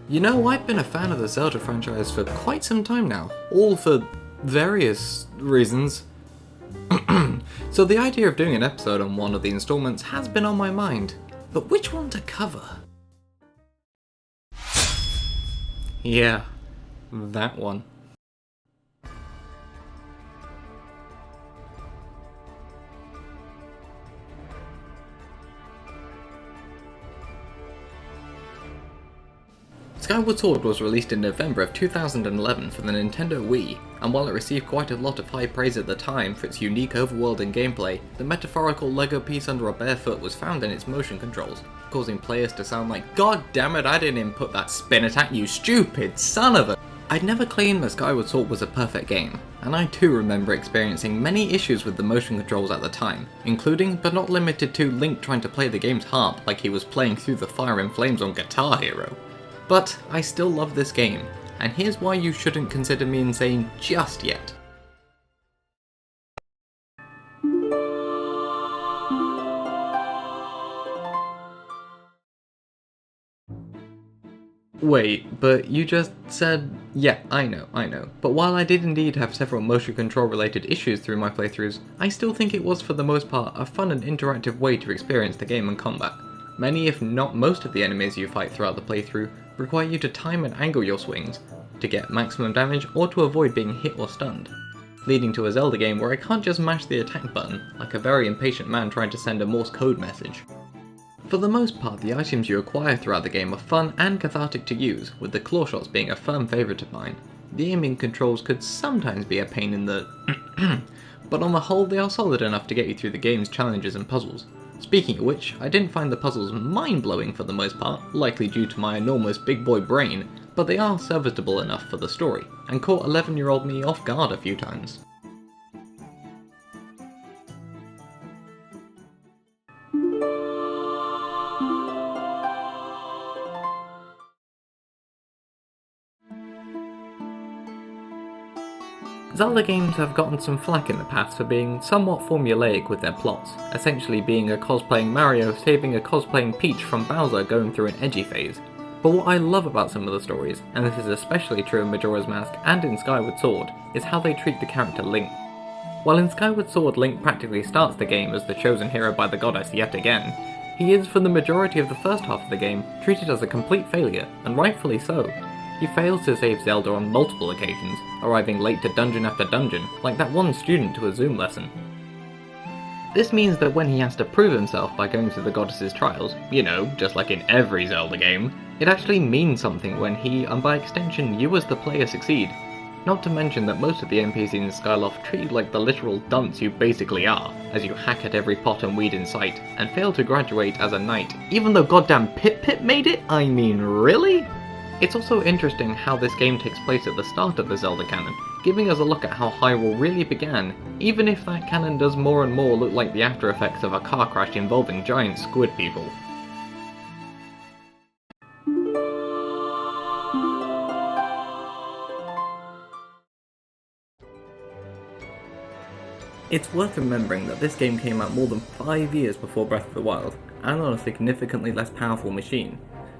You know, I've been a fan of the Zelda franchise for quite some time now, all for various reasons. So the idea of doing an episode on one of the installments has been on my mind, but which one to cover? Yeah, that one. Skyward Sword was released in November of 2011 for the Nintendo Wii, and while it received quite a lot of high praise at the time for its unique overworld and gameplay, the metaphorical Lego piece under a bare foot was found in its motion controls, causing players to sound like, "God damn it, I didn't input that spin attack, you stupid son of a..." I'd never claimed that Skyward Sword was a perfect game, and I too remember experiencing many issues with the motion controls at the time, including but not limited to Link trying to play the game's harp like he was playing Through the Fire and Flames on Guitar Hero. But I still love this game, and here's why you shouldn't consider me insane just yet. Wait, but you just said... Yeah, I know. But while I did indeed have several motion control related issues through my playthroughs, I still think it was for the most part a fun and interactive way to experience the game and combat. Many, if not most of the enemies you fight throughout the playthrough require you to time and angle your swings to get maximum damage or to avoid being hit or stunned, leading to a Zelda game where I can't just mash the attack button like a very impatient man trying to send a Morse code message. For the most part, the items you acquire throughout the game are fun and cathartic to use, with the claw shots being a firm favourite of mine. The aiming controls could sometimes be a pain in the but on the whole they are solid enough to get you through the game's challenges and puzzles. Speaking of which, I didn't find the puzzles mind-blowing for the most part, likely due to my enormous big boy brain, but they are serviceable enough for the story, and caught 11-year-old me off guard a few times. Zelda games have gotten some flack in the past for being somewhat formulaic with their plots, essentially being a cosplaying Mario saving a cosplaying Peach from Bowser going through an edgy phase. But what I love about some of the stories, and this is especially true in Majora's Mask and in Skyward Sword, is how they treat the character Link. While in Skyward Sword Link practically starts the game as the chosen hero by the goddess yet again, he is for the majority of the first half of the game treated as a complete failure, and rightfully so. He fails to save Zelda on multiple occasions, arriving late to dungeon after dungeon, like that one student to a Zoom lesson. This means that when he has to prove himself by going through the goddess's trials, you know, just like in every Zelda game, it actually means something when he, and by extension you as the player, succeed. Not to mention that most of the NPCs in Skyloft treat you like the literal dunce you basically are, as you hack at every pot and weed in sight, and fail to graduate as a knight, even though goddamn Pip made it? I mean, really? It's also interesting how this game takes place at the start of the Zelda canon, giving us a look at how Hyrule really began, even if that canon does more and more look like the after effects of a car crash involving giant squid people. It's worth remembering that this game came out more than 5 years before Breath of the Wild, and on a significantly less powerful machine.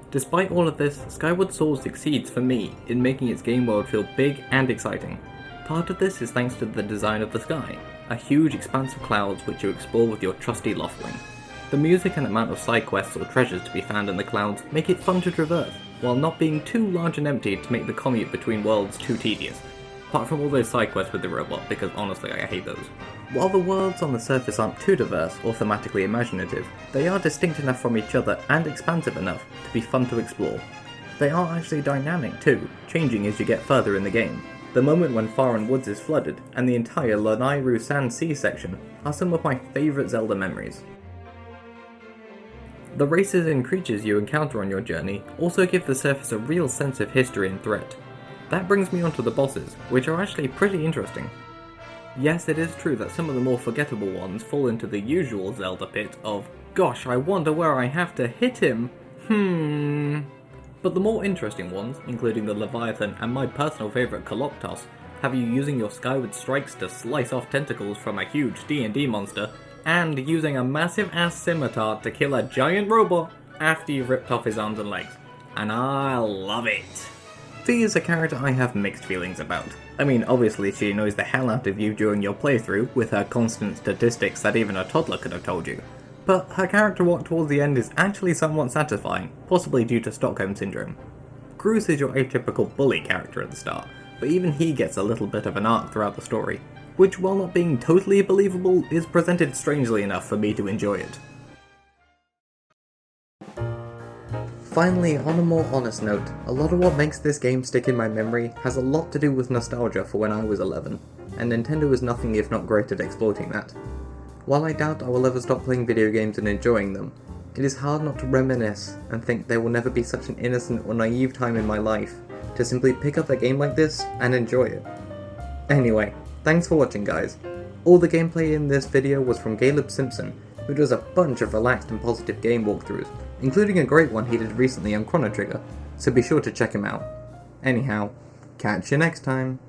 Despite all of this, Skyward Sword succeeds for me in making its game world feel big and exciting. Part of this is thanks to the design of the sky, a huge expanse of clouds which you explore with your trusty Loftwing. The music and amount of side quests or treasures to be found in the clouds make it fun to traverse, while not being too large and empty to make the commute between worlds too tedious. Apart from all those side quests with the robot, because honestly I hate those. While the worlds on the surface aren't too diverse or thematically imaginative, they are distinct enough from each other and expansive enough to be fun to explore. They are actually dynamic too, changing as you get further in the game. The moment when Faron Woods is flooded, and the entire Lanayru Sand Sea section, are some of my favourite Zelda memories. The races and creatures you encounter on your journey also give the surface a real sense of history and threat. That brings me on to the bosses, which are actually pretty interesting. Yes, it is true that some of the more forgettable ones fall into the usual Zelda pit of, gosh, I wonder where I have to hit him, But the more interesting ones, including the Leviathan and my personal favourite Koloktos, have you using your Skyward Strikes to slice off tentacles from a huge D&D monster, and using a massive ass scimitar to kill a giant robot after you've ripped off his arms and legs. and I love it. Fee is a character I have mixed feelings about. I mean, obviously she annoys the hell out of you during your playthrough with her constant statistics that even a toddler could have told you. But her character walk towards the end is actually somewhat satisfying, possibly due to Stockholm Syndrome. Cruz is your atypical bully character at the start, but even he gets a little bit of an arc throughout the story, which while not being totally believable, is presented strangely enough for me to enjoy it. Finally, on a more honest note, a lot of what makes this game stick in my memory has a lot to do with nostalgia for when I was 11, and Nintendo is nothing if not great at exploiting that. While I doubt I will ever stop playing video games and enjoying them, it is hard not to reminisce and think there will never be such an innocent or naive time in my life to simply pick up a game like this and enjoy it. Anyway, thanks for watching guys. All the gameplay in this video was from Caleb Simpson, who does a bunch of relaxed and positive game walkthroughs, including a great one he did recently on Chrono Trigger, so be sure to check him out. Anyhow, catch you next time.